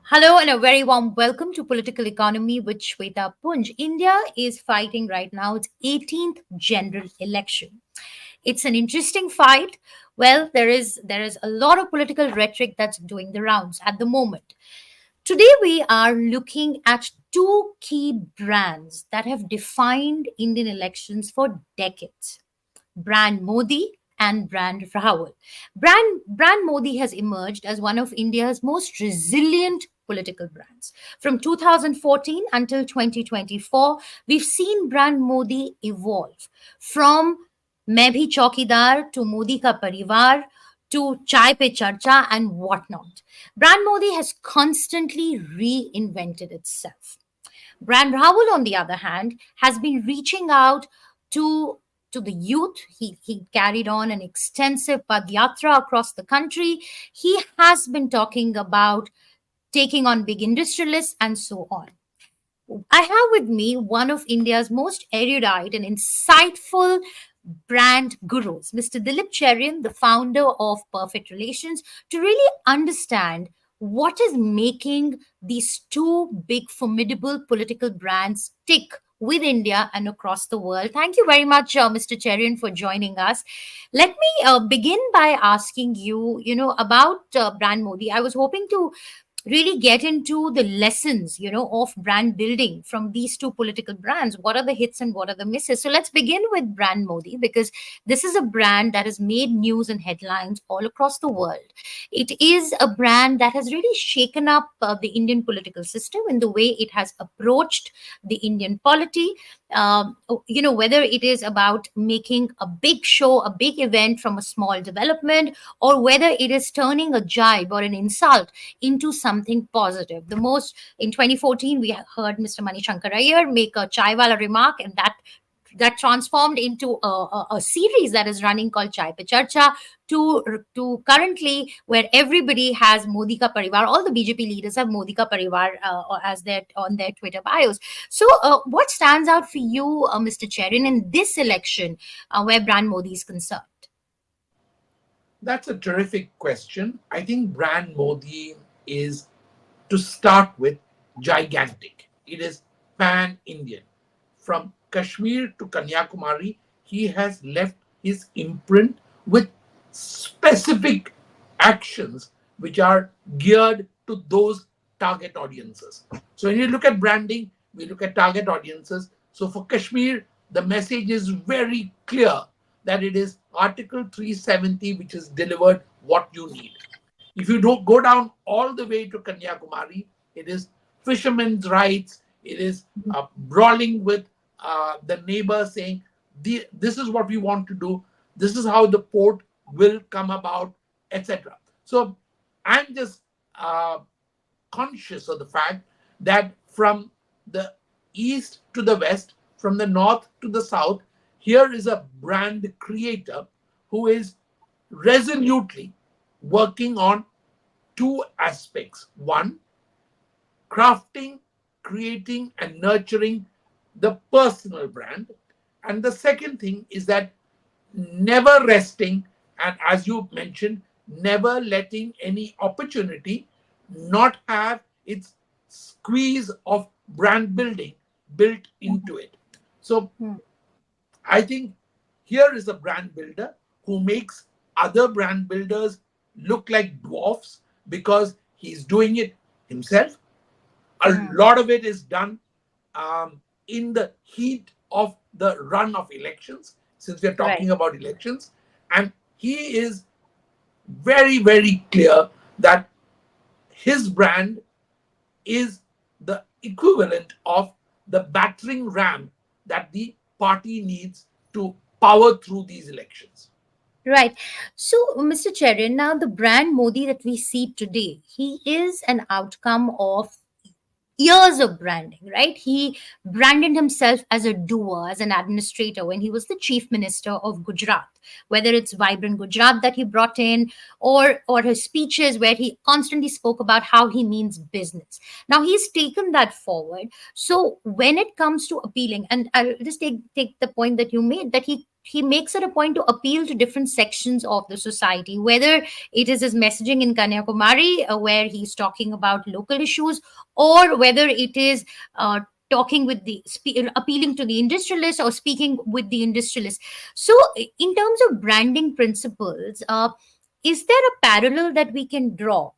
Hello and a very warm welcome to Political Economy with Shweta Punj. India is fighting right now its 18th general election. It's an interesting fight. Well, there is a lot of political rhetoric that's doing the rounds at the moment. Today we are looking at two key brands that have defined Indian elections for decades. Brand Modi and Brand Rahul. Brand Modi has emerged as one of India's most resilient political brands. From 2014 until 2024, we've seen Brand Modi evolve from Main Bhi Chaukidar to Modi Ka Parivar to Chai Pe Charcha and whatnot. Brand Modi has constantly reinvented itself. Brand Rahul, on the other hand, has been reaching out to to the youth. He carried on an extensive padyatra across the country. He has been talking about taking on big industrialists and so on. I have with me one of India's most erudite and insightful brand gurus, Mr. Dilip Cherian, the founder of Perfect Relations, to really understand what is making these two big, formidable political brands tick with India and across the world. Thank you very much, Mr. Cherian, for joining us. Let me begin by asking you, about Brand Modi. I was hoping to really get into the lessons of brand building from these two political brands. What are the hits and what are the misses? So let's begin with Brand Modi, because this is a brand that has made news and headlines all across the world. It is a brand that has really shaken up the Indian political system in the way it has approached the Indian polity. Whether it is about making a big show, a big event from a small development, or whether it is turning a jibe or an insult into something positive. The most in 2014, we heard Mr. Manishankar Iyer make a chaiwala remark, and that transformed into a series that is running called Chai Pe Charcha to currently where everybody has Modi Ka Parivar. All the BJP leaders have Modi Ka Parivar as their on their Twitter bios. So, what stands out for you, Mr. Cherin, in this election where Brand Modi is concerned? That's a terrific question. I think brand Modi is, to start with, gigantic. It is pan Indian. From Kashmir to Kanyakumari, he has left his imprint with specific actions which are geared to those target audiences. So when you look at branding, we look at target audiences. So for Kashmir, the message is very clear that it is Article 370 which is delivered what you need. If you don't go down all the way to Kanyakumari, it is fishermen's rights. It is brawling with the neighbor saying, this is what we want to do. This is how the port will come about, etc. So I'm just conscious of the fact that from the east to the west, from the north to the south, here is a brand creator who is resolutely working on two aspects. One, crafting, creating, and nurturing the personal brand. And the second thing is that never resting, and as you mentioned, never letting any opportunity not have its squeeze of brand building built into it. So I think here is a brand builder who makes other brand builders look like dwarfs because he's doing it himself. A lot of it is done in the heat of the run of elections, since we're talking about elections. And he is very, very clear that his brand is the equivalent of the battering ram that the party needs to power through these elections. Right. So, Mr. Cherin, now the brand Modi that we see today, he is an outcome of years of branding, right? He branded himself as a doer, as an administrator when he was the chief minister of Gujarat, whether it's Vibrant Gujarat that he brought in or his speeches where he constantly spoke about how he means business. Now he's taken that forward. So when it comes to appealing, and I'll just take the point that you made, that he he makes it a point to appeal to different sections of the society, whether it is his messaging in Kanyakumari, where he's talking about local issues, or whether it is talking with appealing to the industrialists or speaking with the industrialists. So, in terms of branding principles, is there a parallel that we can draw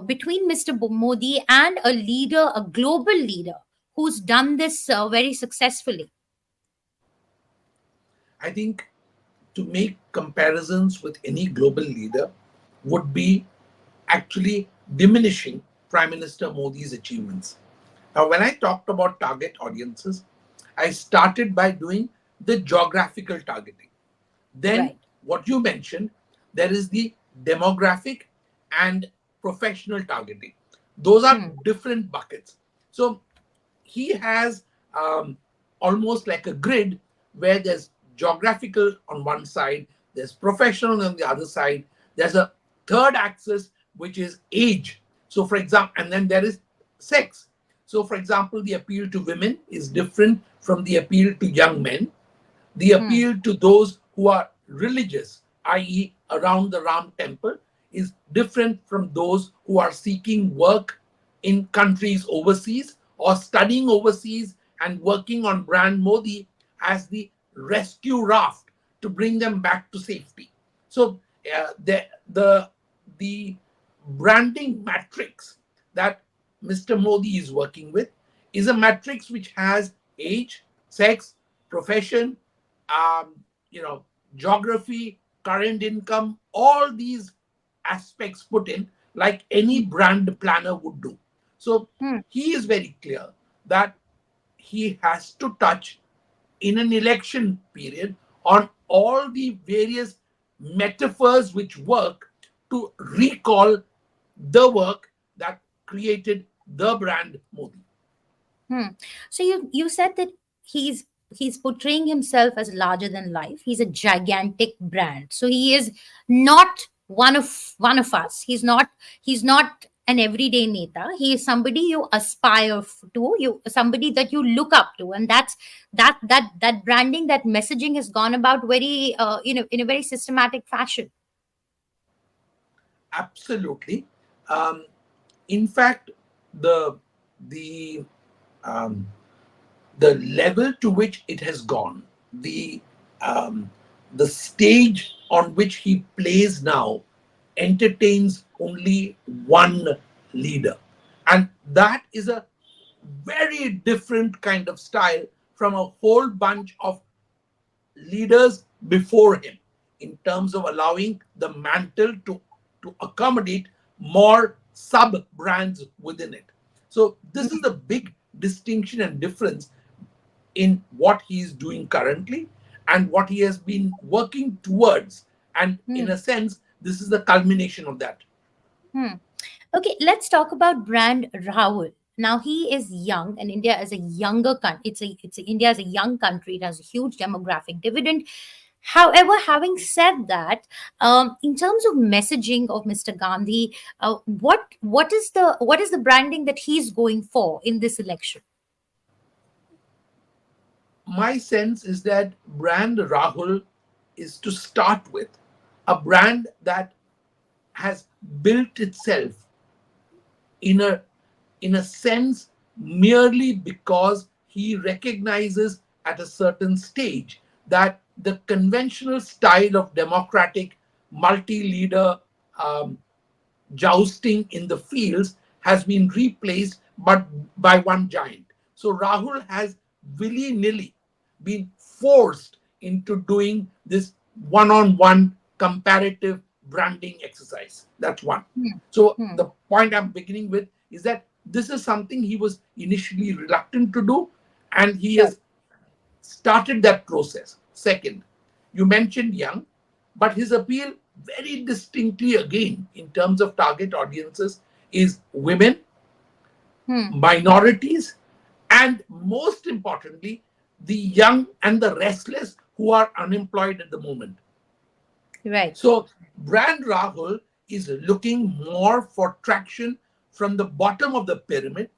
between Mr. Modi and a leader, a global leader, who's done this very successfully? I think to make comparisons with any global leader would be actually diminishing Prime Minister Modi's achievements. Now, when I talked about target audiences, I started by doing the geographical targeting. Then, Right. what you mentioned, there is the demographic and professional targeting. Those are Hmm. different buckets. So, he has almost like a grid where there's geographical on one side, there's professional on the other side, there's a third axis which is age. So, for example, and then there is sex. So, for example, the appeal to women is different from the appeal to young men. The Hmm. appeal to those who are religious, i.e., around the Ram temple, is different from those who are seeking work in countries overseas or studying overseas and working on brand Modi as the rescue raft to bring them back to safety. So the branding matrix that Mr. Modi is working with is a matrix which has age, sex, profession, um, you know, geography, current income, all these aspects put in, like any brand planner would do. So Hmm. he is very clear that he has to touch in an election period on all the various metaphors which work to recall the work that created the brand Modi. Hmm. So you said that he's portraying himself as larger than life. He's a gigantic brand. So he is not one of us. He's not an everyday neta. He is somebody you aspire to. You somebody that you look up to, and that branding, that messaging has gone about very in a very systematic fashion. Absolutely. Um, in fact, the the um, the level to which it has gone, um, the stage on which he plays now, entertains only one leader, and that is a very different kind of style from a whole bunch of leaders before him in terms of allowing the mantle to accommodate more sub brands within it. So, this is the big distinction and difference in what he is doing currently and what he has been working towards. And in Hmm. a sense, this is the culmination of that. Hmm. Okay, let's talk about brand Rahul. Now he is young, and India is a younger country. India is a young country. It has a huge demographic dividend. However, having said that, in terms of messaging of Mr. Gandhi, what is the branding that he's going for in this election? My sense is that brand Rahul is to start with a brand that has built itself in a sense merely because he recognizes at a certain stage that the conventional style of democratic multi-leader um, jousting in the fields has been replaced but by one giant. So Rahul has willy-nilly been forced into doing this one-on-one comparative branding exercise. That's one. Hmm. So Hmm. the point I'm beginning with is that this is something he was initially reluctant to do, and he Sure. has started that process. Second, you mentioned young, but his appeal very distinctly again in terms of target audiences is women, Hmm. minorities, and most importantly, the young and the restless who are unemployed at the moment. Right. So, Brand Rahul is looking more for traction from the bottom of the pyramid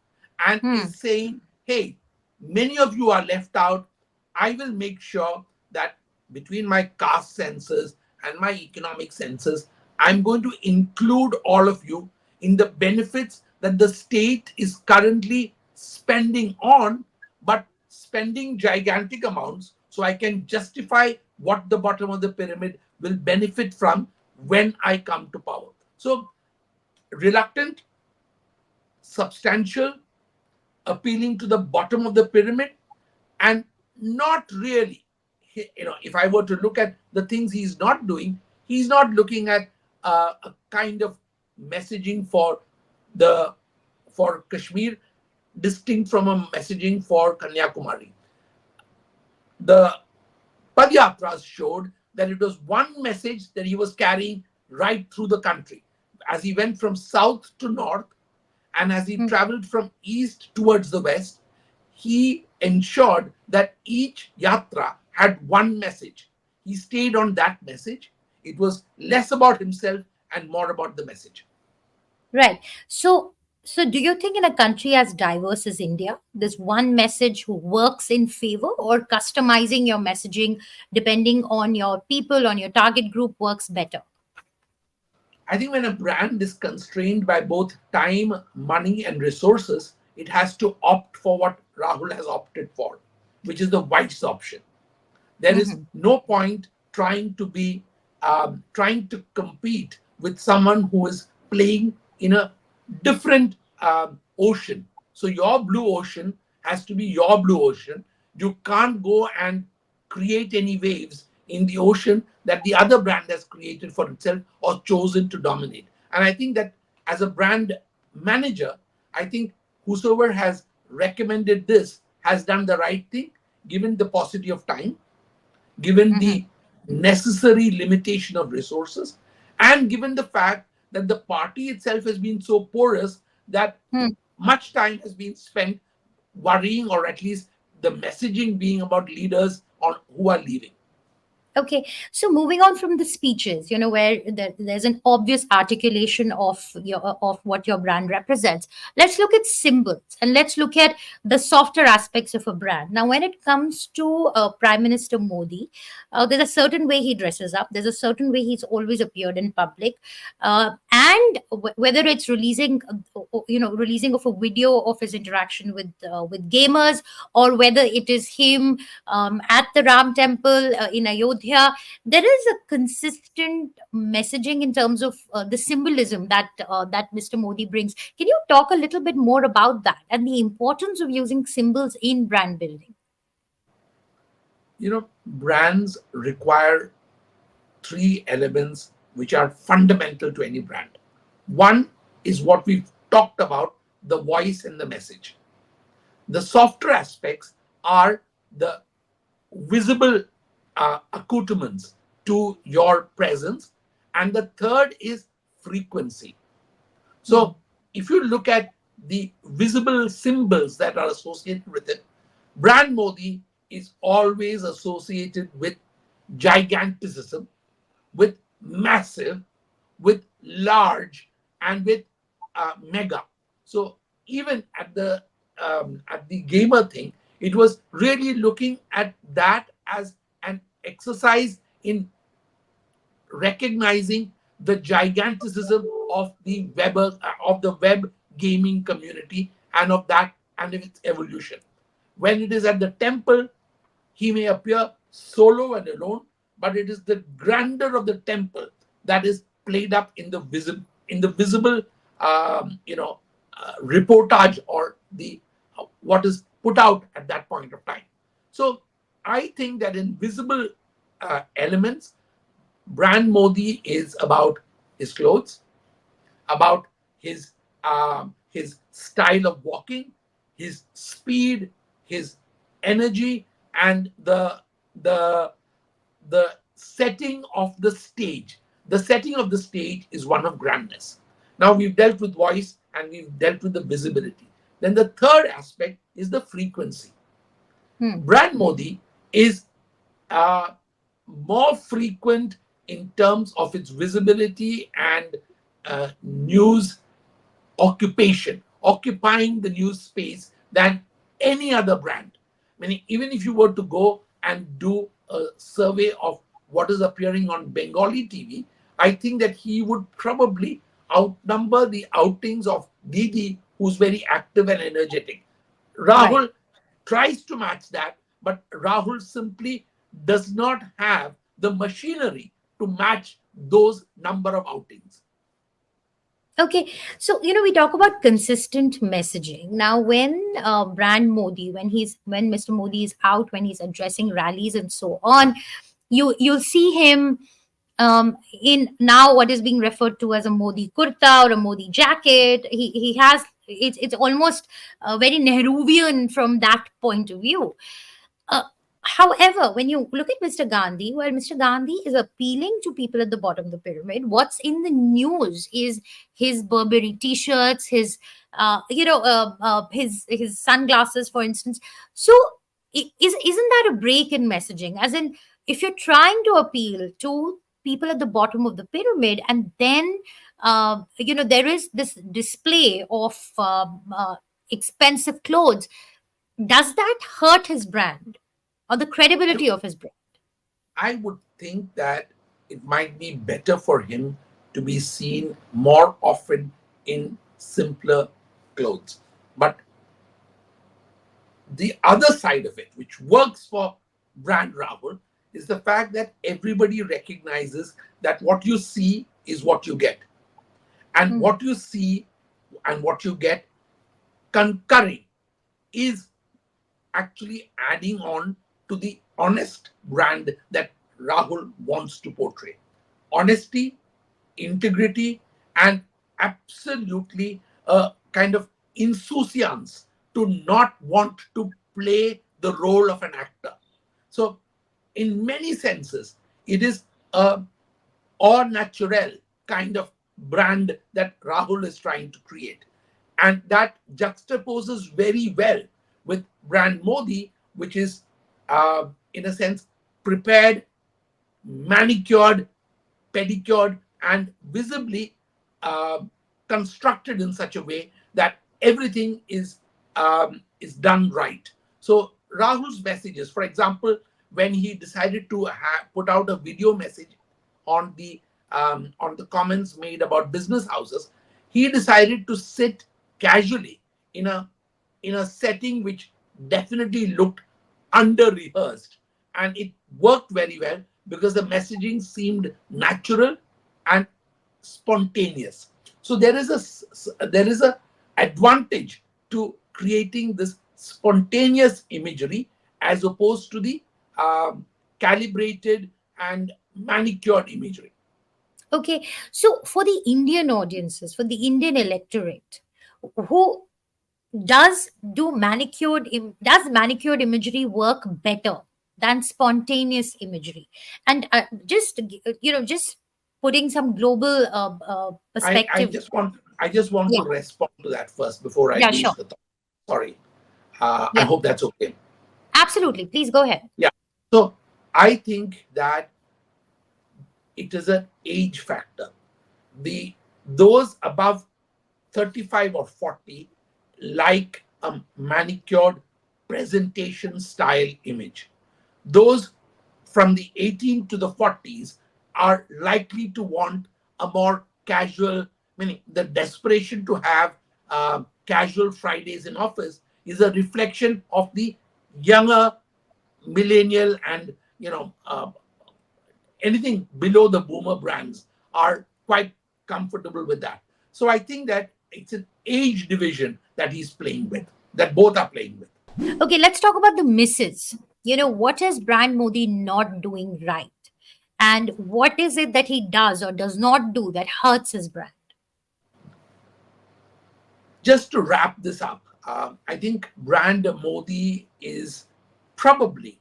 and Hmm. is saying, hey, many of you are left out. I will make sure that between my caste census and my economic census, I'm going to include all of you in the benefits that the state is currently spending on, but spending gigantic amounts so I can justify what the bottom of the pyramid will benefit from when I come to power. So, reluctant, substantial, appealing to the bottom of the pyramid, and not really, if I were to look at the things he's not doing, he's not looking at a kind of messaging the for Kashmir distinct from a messaging for Kanyakumari. The Padyatras showed that it was one message that he was carrying right through the country. As he went from south to north, and as he traveled from east towards the west, he ensured that each yatra had one message. He stayed on that message. It was less about himself and more about the message. Right. So do you think in a country as diverse as India, this one message works in favor, or customizing your messaging depending on your people, on your target group works better? I think when a brand is constrained by both time, money, and resources, it has to opt for what Rahul has opted for, which is the wise option. There is Mhm. no point trying to compete with someone who is playing in a different ocean. So your blue ocean has to be your blue ocean. You can't go and create any waves in the ocean that the other brand has created for itself or chosen to dominate. And I think that as a brand manager, I think whosoever has recommended this has done the right thing, given the paucity of time, given Mhm. the necessary limitation of resources, and given the fact that the party itself has been so porous that Hmm. much time has been spent worrying, or at least the messaging being about leaders on who are leaving. Okay, so moving on from the speeches, where there's an obvious articulation of what your brand represents. Let's look at symbols, and let's look at the softer aspects of a brand. Now, when it comes to Prime Minister Modi, there's a certain way he dresses up. There's a certain way he's always appeared in public, and whether it's releasing of a video of his interaction with gamers, or whether it is him at the Ram temple in Ayodhya, there is a consistent messaging in terms of the symbolism that Mr. Modi brings. Can you talk a little bit more about that and the importance of using symbols in brand building? Brands require three elements which are fundamental to any brand. One is what we've talked about, the voice and the message. The softer aspects are the visible accoutrements to your presence. And the third is frequency. Hmm. So if you look at the visible symbols that are associated with it, brand Modi is always associated with giganticism, with massive, with large, and with mega. So even at the gamer thing, it was really looking at that as an exercise in recognizing the giganticism of the web gaming community, and of that and of its evolution. When it is at the temple, he may appear solo and alone, but it is the grandeur of the temple that is played up in the visible, reportage, or the what is put out at that point of time. So I think that in visible elements, brand Modi is about his clothes, about his style of walking, his speed, his energy, and the the setting of the stage. The setting of the stage is one of grandness. Now we've dealt with voice and we've dealt with the visibility. Then the third aspect is the frequency. Hmm. Brand Modi is uh, more frequent in terms of its visibility and news occupation, occupying the news space than any other brand. I mean, even if you were to go and do a survey of what is appearing on Bengali TV, I think that he would probably outnumber the outings of Didi, who's very active and energetic. Right. Rahul tries to match that, but Rahul simply does not have the machinery to match those number of outings. Okay, so we talk about consistent messaging. Now, when brand Modi, when Mr. Modi is out, when he's addressing rallies and so on, you'll see him in now what is being referred to as a Modi kurta or a Modi jacket. He has it's almost very Nehruvian from that point of view. Uh, However, when you look at Mr. Gandhi, well, Mr. Gandhi is appealing to people at the bottom of the pyramid. What's in the news is his Burberry T-shirts, his sunglasses, for instance. So, isn't that a break in messaging? As in, if you're trying to appeal to people at the bottom of the pyramid, and then there is this display of expensive clothes, does that hurt his brand or the I, credibility of his brand? I would think that it might be better for him to be seen more often in simpler clothes. But the other side of it, which works for brand Rahul, is the fact that everybody recognizes that what you see is what you get. And Hmm. what you see and what you get concurring is actually adding on to the honest brand that Rahul wants to portray. Honesty, integrity, and absolutely a kind of insouciance to not want to play the role of an actor. So, in many senses, it is a or natural kind of brand that Rahul is trying to create. And that juxtaposes very well with brand Modi, which is, in a sense, prepared, manicured, pedicured, and visibly uh, constructed in such a way that everything is done right. So Rahul's messages, for example, when he decided to put out a video message on the comments made about business houses, he decided to sit casually in a setting which definitely looked under rehearsed, and it worked very well because the messaging seemed natural and spontaneous. So there is a advantage to creating this spontaneous imagery as opposed to the calibrated and manicured imagery. Okay, so for the Indian audiences, for the Indian electorate, who does manicured imagery work better than spontaneous imagery? And just putting some global I, I perspective. just want I just want Yeah, to respond to that first before I yeah, lose sure. the thought. Sorry. I Yeah, hope that's okay. absolutely. Please go ahead. Yeah. So I think that it is an age factor. The those above 35 or 40 like a manicured presentation style image. Those from the 18 to the 40s are likely to want a more casual, meaning the desperation to have casual Fridays in office is a reflection of the younger millennial and anything below the boomer brands are quite comfortable with that. So I think that it's an age division that he's playing with, that both are playing with. Okay, let's talk about the misses. What is brand Modi not doing right? And what is it that he does or does not do that hurts his brand? Just to wrap this up, I think brand Modi is probably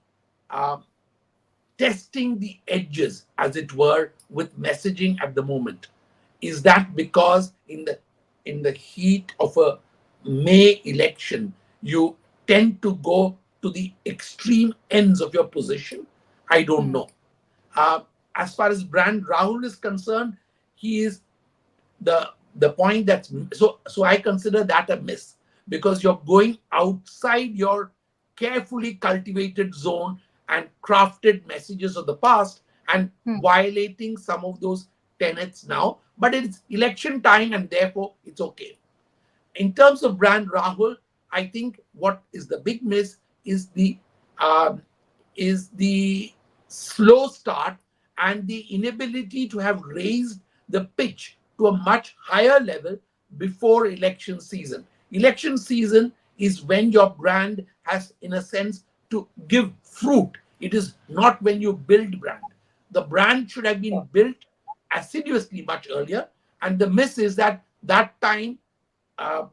uh, testing the edges, as it were, with messaging at the moment. Is that because in the heat of a May election, you tend to go to the extreme ends of your position? I don't Hmm. know. Uh, as far as brand Rahul is concerned, he is the point that's so I consider that a miss because you're going outside your carefully cultivated zone and crafted messages of the past and Hmm. violating some of those tenets now. But it's election time and therefore it's okay. In terms of brand, Rahul, I think what is the big miss um, is the slow start and the inability to have raised the pitch to a much higher level before election season. Election season is when your brand has, in a sense, to give fruit. It is not when you build brand. The brand should have been built assiduously much earlier, and the miss is that that time,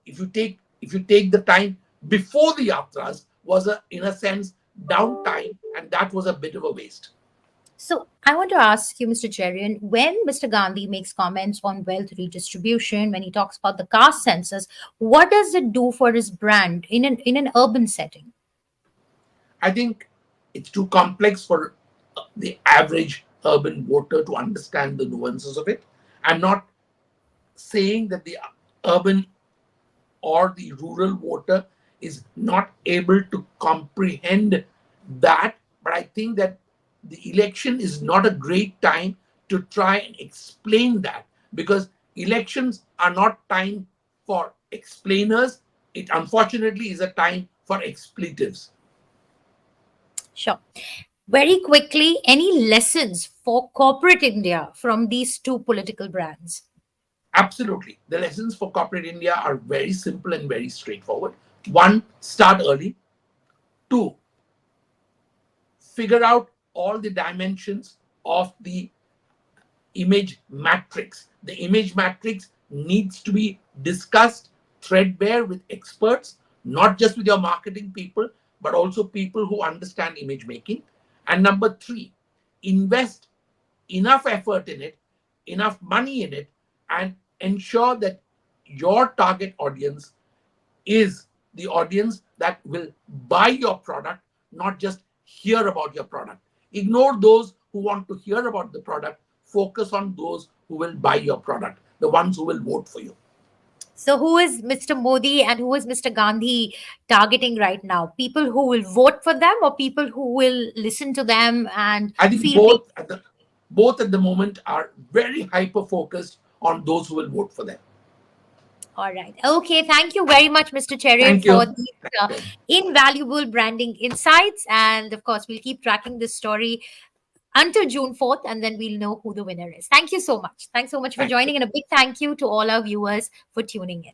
if you take the time before the yatras, was a, in a sense, downtime, and that was a bit of a waste. So I want to ask you, Mr. Cherian, when Mr. Gandhi makes comments on wealth redistribution, when he talks about the caste census, what does it do for his brand in an urban setting? I think it's too complex for the average urban voter to understand the nuances of it. I'm not saying that the urban or the rural voter is not able to comprehend that. But I think that the election is not a great time to try and explain that, because elections are not time for explainers. It unfortunately is a time for expletives. Sure. Very quickly, any lessons for corporate India from these two political brands? Absolutely. The lessons for corporate India are very simple and very straightforward. One, start early. Two, figure out all the dimensions of the image matrix. The image matrix needs to be discussed threadbare with experts, not just with your marketing people, but also people who understand image making. And number three, invest enough effort in it, enough money in it, and ensure that your target audience is the audience that will buy your product, not just hear about your product. Ignore those who want to hear about the product. Focus on those who will buy your product, the ones who will vote for you. So, who is Mr. Modi and who is Mr. Gandhi targeting right now? People who will vote for them or people who will listen to them and I think feel pain? both at the moment are very hyper focused on those who will vote for them. All right. Okay. Thank you very much, Mr. Cherian, Thank for you. these Thank you. invaluable branding insights. And of course, we'll keep tracking this story until June 4th, and then we'll know who the winner is. Thank you so much. Thanks so much for Thank you. joining, and a big thank you to all our viewers for tuning in.